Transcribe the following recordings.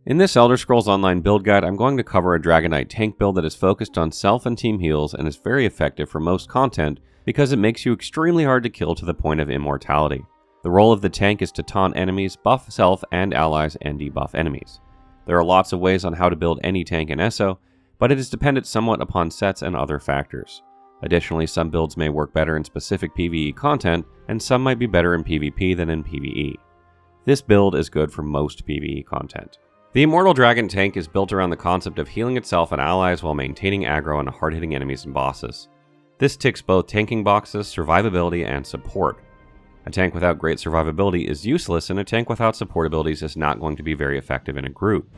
In this Elder Scrolls Online build guide, I'm going to cover a Dragonknight tank build that is focused on self and team heals and is very effective for most content because it makes you extremely hard to kill to the point of immortality. The role of the tank is to taunt enemies, buff self and allies, and debuff enemies. There are lots of ways on how to build any tank in ESO, but it is dependent somewhat upon sets and other factors. Additionally, some builds may work better in specific PvE content, and some might be better in PvP than in PvE. This build is good for most PvE content. The Immortal Dragon tank is built around the concept of healing itself and allies while maintaining aggro on hard-hitting enemies and bosses. This ticks both tanking boxes, survivability, and support. A tank without great survivability is useless, and a tank without support abilities is not going to be very effective in a group.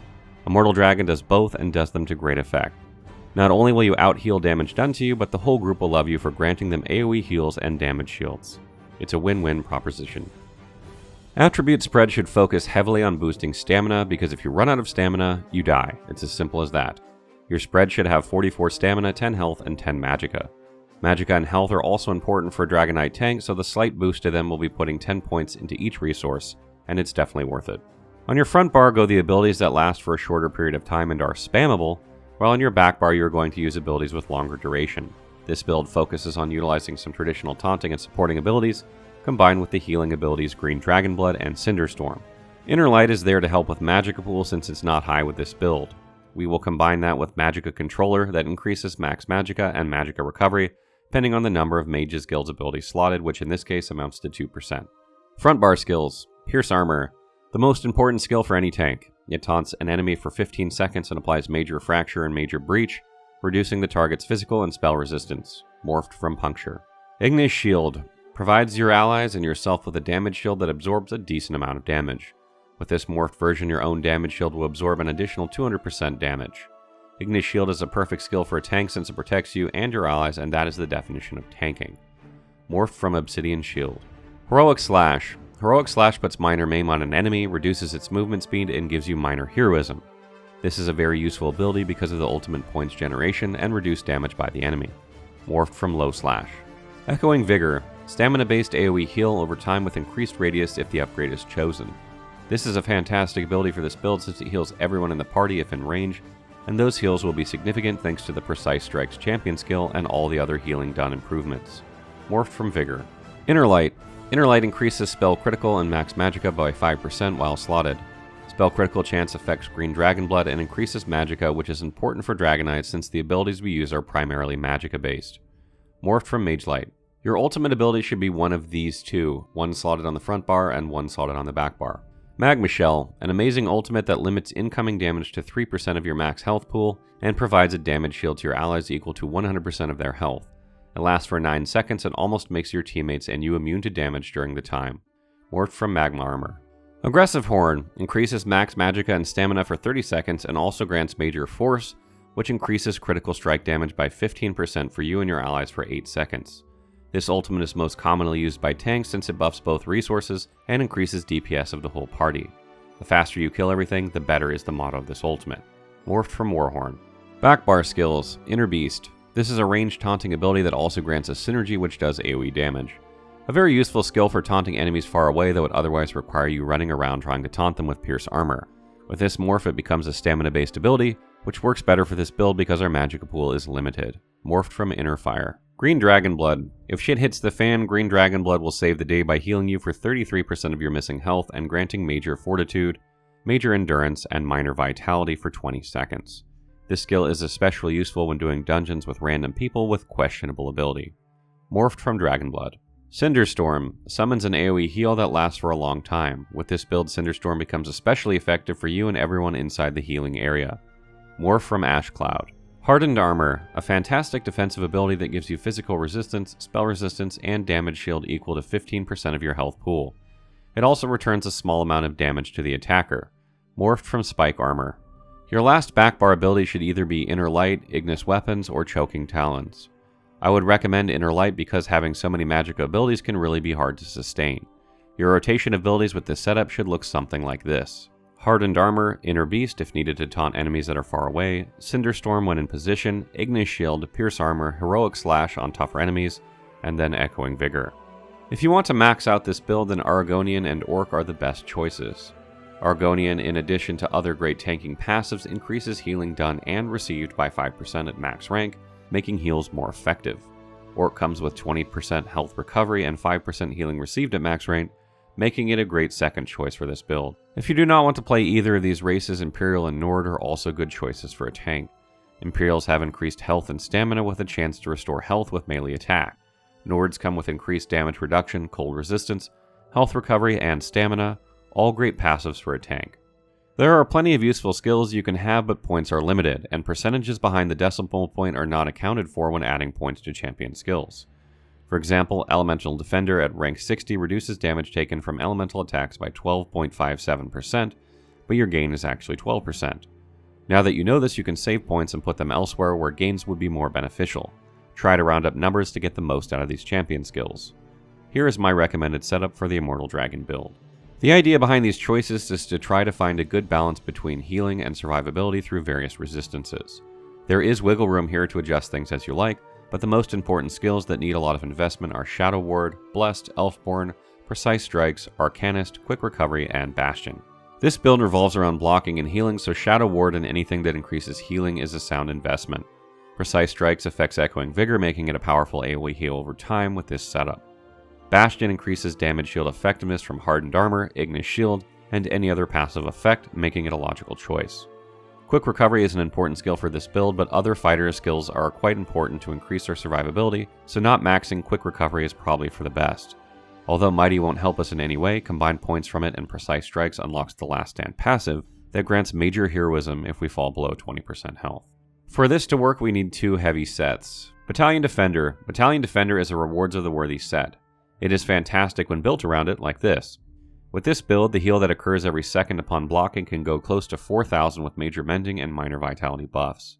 Immortal Dragon does both and does them to great effect. Not only will you out-heal damage done to you, but the whole group will love you for granting them AoE heals and damage shields. It's a win-win proposition. Attribute spread should focus heavily on boosting stamina, because if you run out of stamina, you die. It's as simple as that. Your spread should have 44 stamina, 10 health, and 10 magicka. Magicka and health are also important for a Dragonknight tank, so the slight boost to them will be putting 10 points into each resource, and it's definitely worth it. On your front bar go the abilities that last for a shorter period of time and are spammable, while on your back bar you are going to use abilities with longer duration. This build focuses on utilizing some traditional taunting and supporting abilities, combined with the healing abilities Green Dragon Blood and Cinderstorm. Inner Light is there to help with Magicka pool since it's not high with this build. We will combine that with Magicka Controller that increases max Magicka and Magicka Recovery, depending on the number of Mage's Guild's abilities slotted, which in this case amounts to 2%. Front bar skills. Pierce Armor. The most important skill for any tank. It taunts an enemy for 15 seconds and applies Major Fracture and Major Breach, reducing the target's physical and spell resistance. Morphed from Puncture. Ignis Shield. Provides your allies and yourself with a damage shield that absorbs a decent amount of damage. With this morphed version, your own damage shield will absorb an additional 200% damage. Ignis Shield is a perfect skill for a tank since it protects you and your allies, and that is the definition of tanking. Morphed from Obsidian Shield. Heroic Slash. Heroic Slash puts minor maim on an enemy, reduces its movement speed, and gives you minor heroism. This is a very useful ability because of the ultimate points generation and reduced damage by the enemy. Morphed from Low Slash. Echoing Vigor. Stamina-based AoE heal over time with increased radius if the upgrade is chosen. This is a fantastic ability for this build since it heals everyone in the party if in range, and those heals will be significant thanks to the Precise Strikes champion skill and all the other healing done improvements. Morphed from Vigor. Inner Light. Inner Light increases spell critical and max magicka by 5% while slotted. Spell critical chance affects Green Dragon Blood and increases magicka, which is important for Dragonknights since the abilities we use are primarily magicka based. Morphed from Mage Light. Your ultimate ability should be one of these two, one slotted on the front bar and one slotted on the back bar. Magma Shell, an amazing ultimate that limits incoming damage to 3% of your max health pool and provides a damage shield to your allies equal to 100% of their health. It lasts for 9 seconds and almost makes your teammates and you immune to damage during the time. Morphed from Magma Armor. Aggressive Horn increases max magicka and stamina for 30 seconds and also grants Major Force, which increases critical strike damage by 15% for you and your allies for 8 seconds. This ultimate is most commonly used by tanks since it buffs both resources and increases DPS of the whole party. The faster you kill everything, the better is the motto of this ultimate. Morphed from Warhorn. Backbar skills. Inner Beast. This is a ranged taunting ability that also grants a synergy which does AoE damage. A very useful skill for taunting enemies far away that would otherwise require you running around trying to taunt them with Pierce Armor. With this morph it becomes a stamina based ability, which works better for this build because our magicka pool is limited. Morphed from Inner Fire. Green Dragon Blood. If shit hits the fan, Green Dragon Blood will save the day by healing you for 33% of your missing health and granting Major Fortitude, Major Endurance, and Minor Vitality for 20 seconds. This skill is especially useful when doing dungeons with random people with questionable ability. Morphed from Dragon Blood. Cinderstorm summons an AoE heal that lasts for a long time. With this build, Cinderstorm becomes especially effective for you and everyone inside the healing area. Morphed from Ash Cloud. Hardened Armor, a fantastic defensive ability that gives you physical resistance, spell resistance, and damage shield equal to 15% of your health pool. It also returns a small amount of damage to the attacker. Morphed from Spike Armor. Your last backbar ability should either be Inner Light, Ignis Weapons, or Choking Talons. I would recommend Inner Light because having so many magicka abilities can really be hard to sustain. Your rotation of abilities with this setup should look something like this. Hardened Armor, Inner Beast if needed to taunt enemies that are far away, Cinderstorm when in position, Ignis Shield, Pierce Armor, Heroic Slash on tougher enemies, and then Echoing Vigor. If you want to max out this build, then Aragonian and Orc are the best choices. Argonian, in addition to other great tanking passives, increases healing done and received by 5% at max rank, making heals more effective. Orc comes with 20% health recovery and 5% healing received at max rank, making it a great second choice for this build. If you do not want to play either of these races, Imperial and Nord are also good choices for a tank. Imperials have increased health and stamina with a chance to restore health with melee attack. Nords come with increased damage reduction, cold resistance, health recovery, and stamina, all great passives for a tank. There are plenty of useful skills you can have, but points are limited, and percentages behind the decimal point are not accounted for when adding points to champion skills. For example, Elemental Defender at rank 60 reduces damage taken from elemental attacks by 12.57%, but your gain is actually 12%. Now that you know this, you can save points and put them elsewhere where gains would be more beneficial. Try to round up numbers to get the most out of these champion skills. Here is my recommended setup for the Immortal Dragon build. The idea behind these choices is to try to find a good balance between healing and survivability through various resistances. There is wiggle room here to adjust things as you like, but the most important skills that need a lot of investment are Shadow Ward, Blessed, Elfborn, Precise Strikes, Arcanist, Quick Recovery, and Bastion. This build revolves around blocking and healing, so Shadow Ward and anything that increases healing is a sound investment. Precise Strikes affects Echoing Vigor, making it a powerful AoE heal over time with this setup. Bastion increases damage shield effectiveness from Hardened Armor, Ignis Shield, and any other passive effect, making it a logical choice. Quick Recovery is an important skill for this build, but other fighter skills are quite important to increase our survivability, so not maxing Quick Recovery is probably for the best. Although Mighty won't help us in any way, combined points from it and Precise Strikes unlocks the Last Stand passive that grants major heroism if we fall below 20% health. For this to work, we need two heavy sets. Battalion Defender. Battalion Defender is a Rewards of the Worthy set. It is fantastic when built around it like this. With this build, the heal that occurs every second upon blocking can go close to 4,000 with Major Mending and Minor Vitality buffs.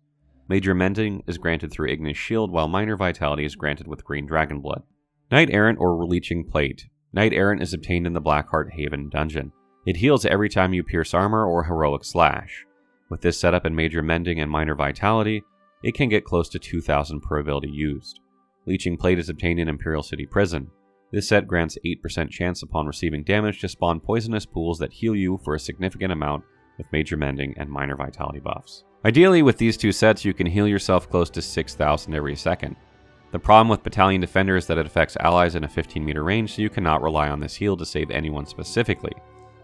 Major Mending is granted through Ignis Shield, while Minor Vitality is granted with Green Dragon Blood. Knight Errant or Leeching Plate. Knight Errant is obtained in the Blackheart Haven dungeon. It heals every time you pierce armor or heroic slash. With this setup and Major Mending and Minor Vitality, it can get close to 2,000 per ability used. Leeching Plate is obtained in Imperial City Prison. This set grants 8% chance upon receiving damage to spawn poisonous pools that heal you for a significant amount with Major Mending and Minor Vitality buffs. Ideally, with these two sets, you can heal yourself close to 6,000 every second. The problem with Battalion Defender is that it affects allies in a 15-meter range, so you cannot rely on this heal to save anyone specifically.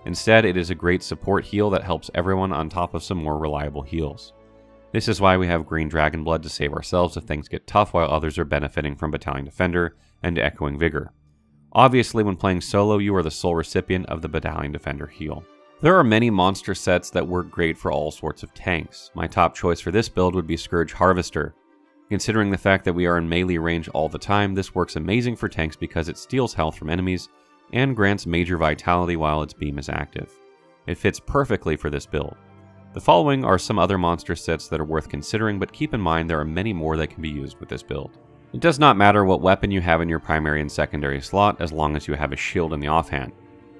Instead, it is a great support heal that helps everyone on top of some more reliable heals. This is why we have Green Dragon Blood to save ourselves if things get tough while others are benefiting from Battalion Defender and Echoing Vigor. Obviously, when playing solo, you are the sole recipient of the Battalion Defender heal. There are many monster sets that work great for all sorts of tanks. My top choice for this build would be Scourge Harvester. Considering the fact that we are in melee range all the time, this works amazing for tanks because it steals health from enemies and grants major vitality while its beam is active. It fits perfectly for this build. The following are some other monster sets that are worth considering, but keep in mind there are many more that can be used with this build. It does not matter what weapon you have in your primary and secondary slot as long as you have a shield in the offhand.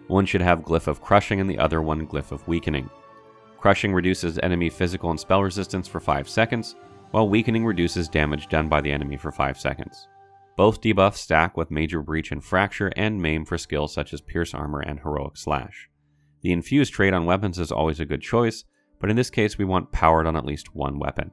One should have Glyph of Crushing and the other one Glyph of Weakening. Crushing reduces enemy physical and spell resistance for 5 seconds, while Weakening reduces damage done by the enemy for 5 seconds. Both debuffs stack with Major Breach and Fracture and Maim for skills such as Pierce Armor and Heroic Slash. The Infused trait on weapons is always a good choice, but in this case we want Powered on at least one weapon.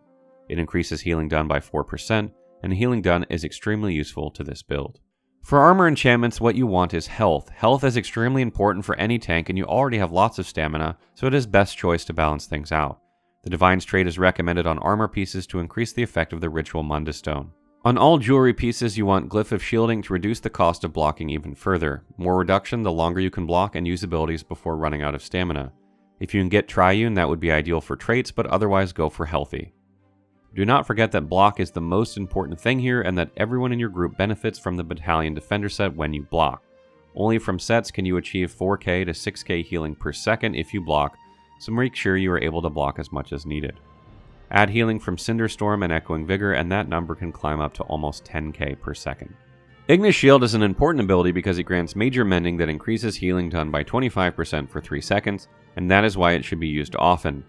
It increases healing done by 4%, and healing done is extremely useful to this build. For armor enchantments, what you want is health. Health is extremely important for any tank, and you already have lots of stamina, so it is best choice to balance things out. The Divine's trait is recommended on armor pieces to increase the effect of the Ritual Mundus Stone. On all jewelry pieces, you want Glyph of Shielding to reduce the cost of blocking even further. More reduction, the longer you can block and use abilities before running out of stamina. If you can get Triune, that would be ideal for traits, but otherwise go for Healthy. Do not forget that block is the most important thing here and that everyone in your group benefits from the Battalion Defender set when you block. Only from sets can you achieve 4k to 6k healing per second if you block, so make sure you are able to block as much as needed. Add healing from Cinderstorm and Echoing Vigor and that number can climb up to almost 10k per second. Ignis Shield is an important ability because it grants Major Mending that increases healing done by 25% for 3 seconds, and that is why it should be used often.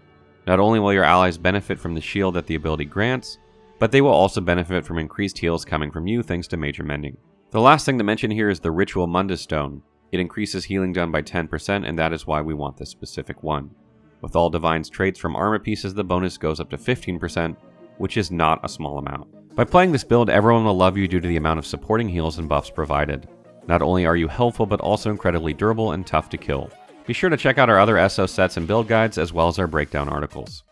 Not only will your allies benefit from the shield that the ability grants, but they will also benefit from increased heals coming from you thanks to Major Mending. The last thing to mention here is the Ritual Mundus Stone. It increases healing done by 10%, and that is why we want this specific one. With all Divine's traits from armor pieces, the bonus goes up to 15%, which is not a small amount. By playing this build, everyone will love you due to the amount of supporting heals and buffs provided. Not only are you helpful, but also incredibly durable and tough to kill. Be sure to check out our other ESO sets and build guides, as well as our breakdown articles.